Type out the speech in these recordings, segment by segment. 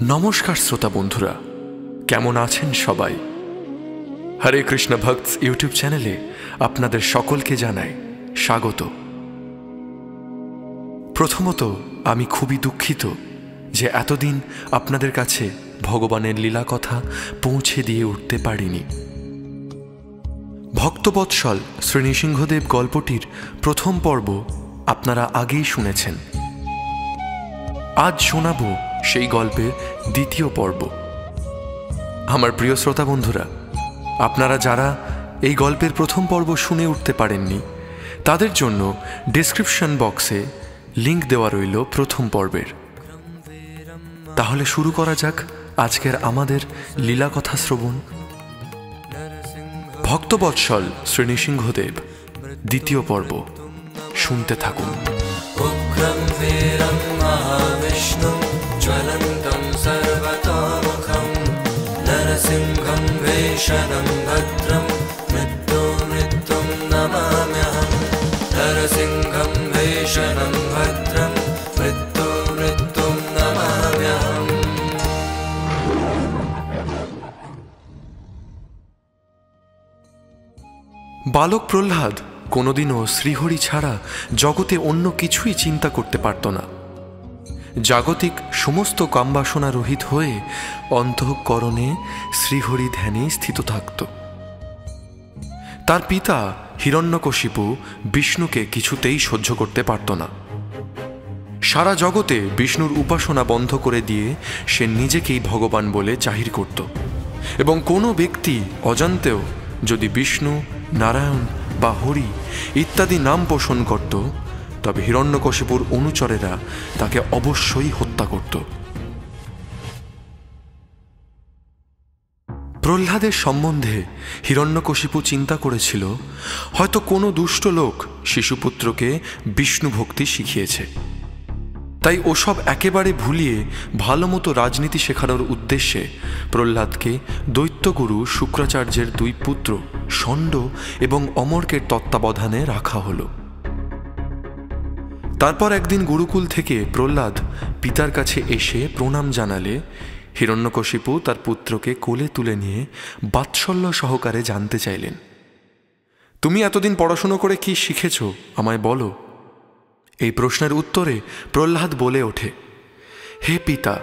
নমস্কার শ্রোতা বন্ধুরা, কেমন আছেন সবাই? হরে কৃষ্ণ ভক্তস ইউটিউব চ্যানেলে আপনাদের সকলকে জানাই স্বাগত। প্রথমত আমি খুবই দুঃখিত যে এতদিন আপনাদের কাছে ভগবানের লীলা কথা পৌঁছে দিয়ে উঠতে পারিনি। ভক্তবৎসল শ্রী নৃসিংহদেব গল্পটির প্রথম পর্ব আপনারা আগেই শুনেছেন। আজ শোনাব সেই গল্পের দ্বিতীয় পর্ব। আমার প্রিয় শ্রোতা বন্ধুরা, আপনারা যারা এই গল্পের প্রথম পর্ব শুনে উঠতে পারেননি তাদের জন্য ডেসক্রিপশন বক্সে লিংক দেওয়া রইল প্রথম পর্বের। তাহলে শুরু করা যাক আজকের আমাদের লীলা কথা শ্রবণ। ভক্তবৎসল শ্রী নৃসিংহদেব দ্বিতীয় পর্ব শুনতে থাকুন। ज्वलन्तं सर्वतोमुखं नरसिंहं वेषनं भद्रं मृत्युं नमाम्यहं नरसिंहं वेषनं भद्रं मृत्युं नमाम्यहम्। বালক প্রহ্লাদ কোনোদিনও শ্রীহরি ছাড়া জগতে অন্য কিছুই চিন্তা করতে পারত না। জাগতিক সমস্ত কামবাসনা রহিত হয়ে অন্তঃকরণে শ্রীহরি ধ্যানে স্থিত থাকত। তার পিতা হিরণ্যকশিপু বিষ্ণুকে কিছুতেই সহ্য করতে পারত না। সারা জগতে বিষ্ণুর উপাসনা বন্ধ করে দিয়ে সে নিজেকেই ভগবান বলে জাহির করত এবং কোনো ব্যক্তি অজান্তেও যদি বিষ্ণু, নারায়ণ বা হরি ইত্যাদি নাম পোষণ করত তবে হিরণ্যকশিপুর অনুচরেরা তাকে অবশ্যই হত্যা করত। প্রহ্লাদের সম্বন্ধে হিরণ্যকশিপু চিন্তা করেছিল হয়তো কোনো দুষ্ট লোক শিশুপুত্রকে বিষ্ণু ভক্তি শিখিয়েছে। তাই ওসব একেবারে ভুলিয়ে ভালো মতো রাজনীতি শেখানোর উদ্দেশ্যে প্রহ্লাদকে দৈত্যগুরু শুক্রাচার্যের দুই পুত্র ষণ্ড এবং অমর্কের তত্ত্বাবধানে রাখা হলো। তারপর একদিন গুরুকুল থেকে প্রহ্লাদ পিতার কাছে এসে প্রণাম জানালে হিরণ্যকশিপু তার পুত্রকে কোলে তুলে নিয়ে বাৎসল্য সহকারে জানতে চাইলেন, তুমি এতদিন পড়াশুনো করে কি শিখেছ আমায় বলো। এই প্রশ্নের উত্তরে প্রহ্লাদ বলে ওঠে, হে পিতা,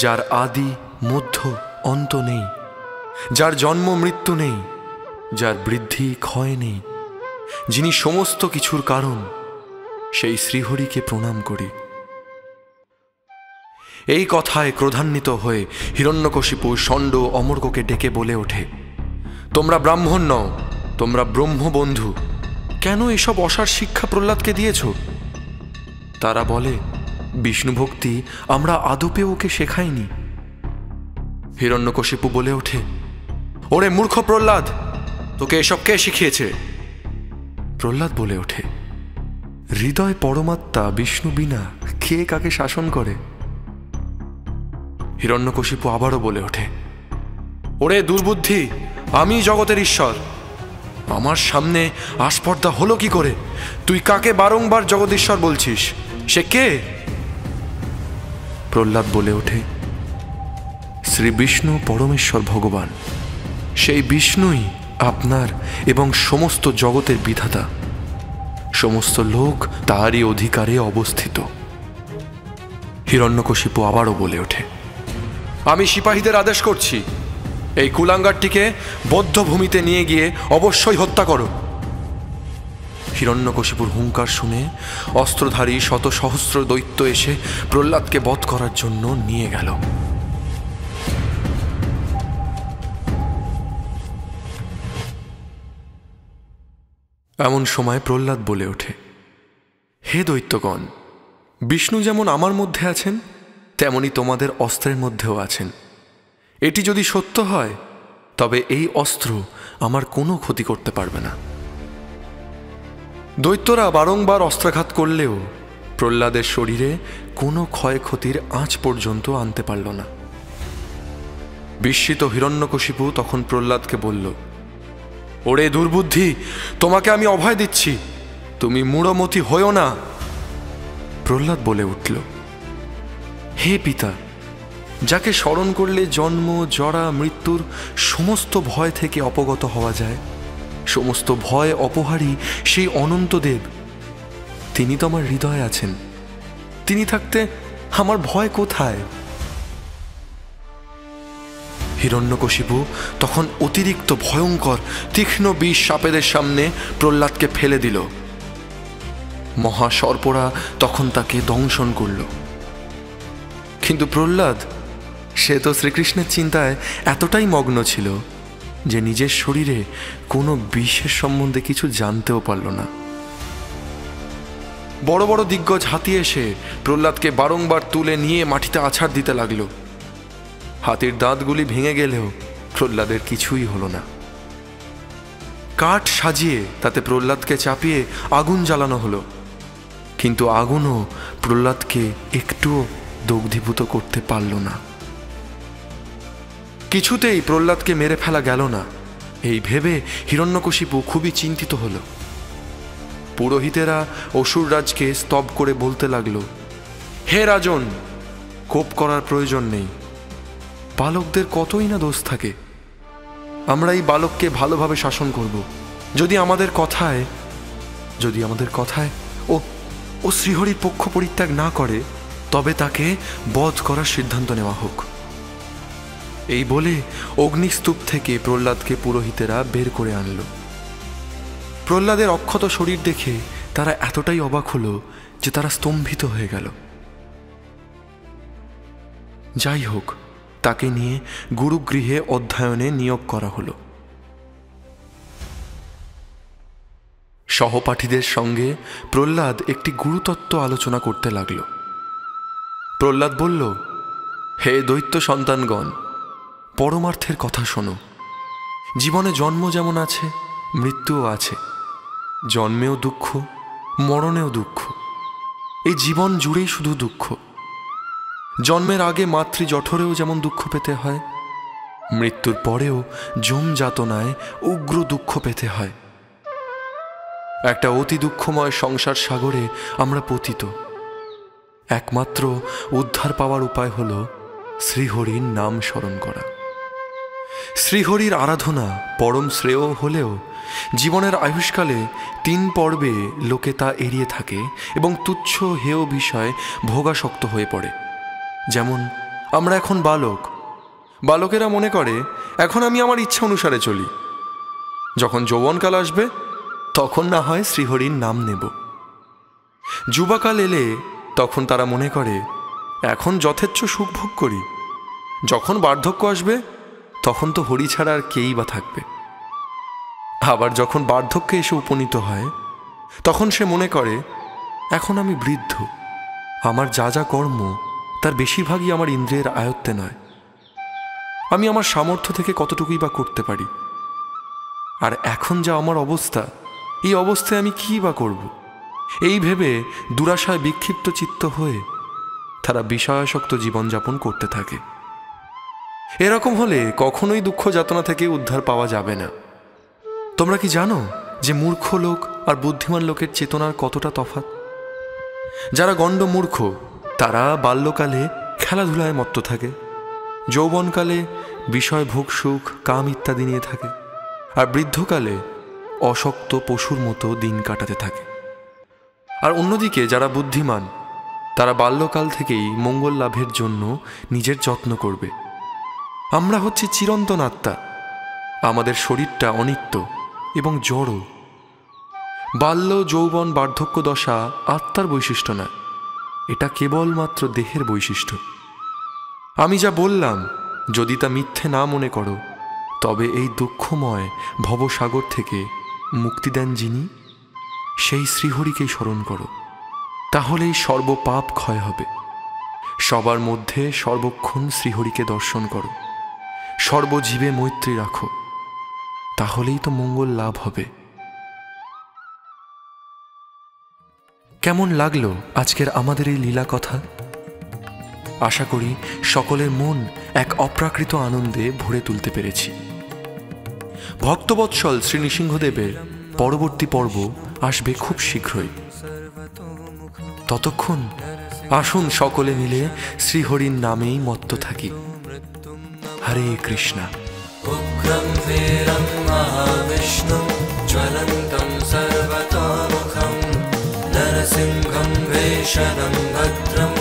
যার আদি মধ্য অন্ত নেই, যার জন্ম মৃত্যু নেই, যার বৃদ্ধি ক্ষয় নেই, যিনি সমস্ত কিছুর কারণ, সেই শ্রীহরিকে প্রণাম করি। এই কথায় ক্রোধান্বিত হয়ে হিরণ্যকশিপু ষণ্ড অমর্ককে ডেকে বলে ওঠে, তোমরা ব্রাহ্মণ নও, তোমরা ব্রহ্মবন্ধু, কেন এসব অসার শিক্ষা প্রহ্লাদকে দিয়েছ? তারা বলে, বিষ্ণু ভক্তি আমরা আদপে ওকে শেখাইনি। হিরণ্যকশিপু বলে ওঠে, ওরে মূর্খ প্রহ্লাদ, তোকে এসব কে শিখিয়েছে? প্রহ্লাদ বলে ওঠে, হৃদয় পরমাত্মা বিষ্ণু বিনা কে কাকে শাসন করে? হিরণ্যকশিপু আবারও বলে ওঠে, ওরে দুর্বুদ্ধি, আমি জগতের ঈশ্বর, আমার সামনে আস্পর্ধা হলো কি করে? তুই কাকে বারংবার জগদীশ্বর বলছিস? সে কে? প্রহ্লাদ বলে ওঠে, শ্রী বিষ্ণু পরমেশ্বর ভগবান, সেই বিষ্ণুই আপনার এবং সমস্ত জগতের বিধাতা, সমস্ত লোক তারই অধিকারে অবস্থিত। হিরণ্যকশিপু আবারও বলে ওঠে, আমি সিপাহীদের আদেশ করছি, এই কুলাঙ্গারটিকে বদ্ধ ভূমিতে নিয়ে গিয়ে অবশ্যই হত্যা করো। হিরণ্যকশিপুর হুঙ্কার শুনে অস্ত্রধারী শত সহস্র দৈত্য এসে প্রহ্লাদকে বধ করার জন্য নিয়ে গেল। এমন সময় প্রহ্লাদ বলে ওঠে, হে দৈত্যগণ, বিষ্ণু যেমন আমার মধ্যে আছেন তেমনি তোমাদের অস্ত্রের মধ্যেও আছেন। এটি যদি সত্য হয় তবে এই অস্ত্র আমার কোনো ক্ষতি করতে পারবে না। দৈত্যরা বারংবার অস্ত্রাঘাত করলেও প্রহ্লাদের শরীরে কোনো ক্ষয়ক্ষতির আঁচ পর্যন্ত আনতে পারল না। বিস্মিত হিরণ্যকশিপু তখন প্রহ্লাদকে বলল, ওরে দুর্বুদ্ধি, তোমাকে আমি অভয় দিচ্ছি, তুমি মূঢ়মতি হইও না। প্রহ্লাদ বলে উঠল, হে পিতা, যাকে স্মরণ করলে জন্ম জরা মৃত্যুর সমস্ত ভয় থেকে অপগত হওয়া যায়, সমস্ত ভয় অপহারী সেই অনন্তদেব, তিনি তো আমার হৃদয়ে আছেন। তিনি থাকতে আমার ভয় কোথায়? হিরণ্যকশিপু তখন অতিরিক্ত ভয়ঙ্কর তীক্ষ্ণ বিষ সাপেদের সামনে প্রহ্লাদকে ফেলে দিল। মহাসর্পরা তখন তাকে দংশন করল। কিন্তু প্রহ্লাদ, সে তো শ্রীকৃষ্ণের চিন্তায় এতটাই মগ্ন ছিল যে নিজের শরীরে কোনো বিষের সম্বন্ধে কিছু জানতেও পারল না। বড় বড় দিগ্গজ হাতি এসে প্রহ্লাদকে বারংবার তুলে নিয়ে মাটিতে আছাড় দিতে লাগলো। হাতির দাঁতগুলি ভেঙে গেলেও প্রহ্লাদের কিছুই হলো না। কাঠ সাজিয়ে তাতে প্রহ্লাদকে চাপিয়ে আগুন জ্বালানো হলো, কিন্তু আগুনও প্রহ্লাদকে একটুও দগ্ধীভূত করতে পারল না। কিছুতেই প্রহ্লাদকে মেরে ফেলা গেল না, এই ভেবে হিরণ্যকশিপু খুবই চিন্তিত হল। পুরোহিতেরা অসুররাজকে স্তব করে বলতে লাগলো, হে রাজন, কোপ করার প্রয়োজন নেই। বালকদের কতই না দোষ থাকে। আমরা এই বালককে ভালোভাবে শাসন করব। যদি আমাদের কথায় ও শ্রীহরির পক্ষ পরিত্যাগ না করে, তবে তাকে বধ করার সিদ্ধান্ত নেওয়া হোক। এই বলে অগ্নিস্তূপ থেকে প্রহ্লাদকে পুরোহিতেরা বের করে আনল। প্রহ্লাদের অক্ষত শরীর দেখে তারা এতটাই অবাক হলো যে তারা স্তম্ভিত হয়ে গেল। যাই হোক, তাকে নিয়ে গুরুগৃহে অধ্যয়নে নিয়োগ করা হলো। সহপাঠীদের সঙ্গে প্রহ্লাদ একটি গুরুতত্ত্ব আলোচনা করতে লাগল। প্রহ্লাদ বলল, হে দৈত্য সন্তানগণ, পরমার্থের কথা শোনো। জীবনে জন্ম যেমন আছে, মৃত্যুও আছে। জন্মেও দুঃখ, মরণেও দুঃখ। এই জীবন জুড়েই শুধু দুঃখ। জন্মের আগে মাতৃ জঠরেও যেমন দুঃখ পেতে হয়, মৃত্যুর পরেও যম যাতনায় উগ্র দুঃখ পেতে হয়। একটা অতি দুঃখময় সংসার সাগরে আমরা পতিত। একমাত্র উদ্ধার পাওয়ার উপায় হল শ্রীহরির নাম স্মরণ করা। শ্রীহরির আরাধনা পরম শ্রেয় হলেও জীবনের আয়ুষ্কালে 3 পর্বে লোকে তা এড়িয়ে থাকে এবং তুচ্ছ হেয় বিষয় ভোগাসক্ত হয়ে পড়ে। যেমন আমরা এখন বালকেরা মনে করে এখন আমি আমার ইচ্ছা অনুসারে চলি, যখন যৌবনকাল আসবে তখন না হয় শ্রীহরির নাম নেব। যুবাকাল এলে তখন তারা মনে করে এখন যথেচ্ছ সুখ ভোগ করি, যখন বার্ধক্য আসবে তখন তো হরি ছাড়া আর কেই বা থাকবে। আবার যখন বার্ধক্যে এসে উপনীত হয় তখন সে মনে করে এখন আমি বৃদ্ধ, আমার যা যা কর্ম তার বেশিরভাগই আমার ইন্দ্রিয়ের আয়ত্তে নয়। আমি আমার সামর্থ্য থেকে কতটুকুই বা করতে পারি। আর এখন যা আমার অবস্থা, এই অবস্থায় আমি কী বা করব? এই ভেবে দুরাশায় বিক্ষিপ্ত চিত্ত হয়ে তারা বিষয়াসক্ত জীবনযাপন করতে থাকে। এরকম হলে কখনোই দুঃখ যাতনা থেকে উদ্ধার পাওয়া যাবে না। তোমরা কি জানো যে মূর্খ লোক আর বুদ্ধিমান লোকের চেতনার কতটা তফাৎ? যারা গণ্ড মূর্খ তারা বাল্যকালে খেলাধুলায় মত্ত থাকে, যৌবনকালে বিষয় ভোগ সুখ কাম ইত্যাদি নিয়ে থাকে, আর বৃদ্ধকালে অশক্ত পশুর মতো দিন কাটাতে থাকে। আর অন্যদিকে যারা বুদ্ধিমান তারা বাল্যকাল থেকেই মঙ্গল লাভের জন্য নিজের যত্ন করবে। আমরা হচ্ছি চিরন্তন আত্মা, আমাদের শরীরটা অনিত্য এবং জড়। বাল্য যৌবন বার্ধক্য দশা আত্মার বৈশিষ্ট্য না, এটা কেবলমাত্র দেহের বৈশিষ্ট্য। আমি যা বললাম যদি তা মিথ্যে না মনে করো, তবে এই দুঃখময় ভবসাগর থেকে মুক্তি দেন যিনি, সেই শ্রীহরিকেই স্মরণ করো। তাহলেই সর্বপাপ ক্ষয় হবে। সবার মধ্যে সর্বক্ষণ শ্রীহরিকে দর্শন করো, সর্বজীবে মৈত্রী রাখো, তাহলেই তো মঙ্গল লাভ হবে। কেমন লাগলো আজকের আমাদের এই লীলা কথা? আশা করি সকলের মন এক অপ্রাকৃত আনন্দে ভরে তুলতে পেরেছি। ভক্তবৎসল শ্রী নৃসিংহদেবের পরবর্তী পর্ব আসবে খুব শীঘ্রই। ততক্ষণ আসুন সকলে মিলে শ্রীহরির নামেই মত্ত থাকি। হরে কৃষ্ণ। উগ্রং বীরং মহাবিষ্ণুং জ্বলন্तं সর্বতোমুখং নরসিংহং ভীষণং ভদ্রং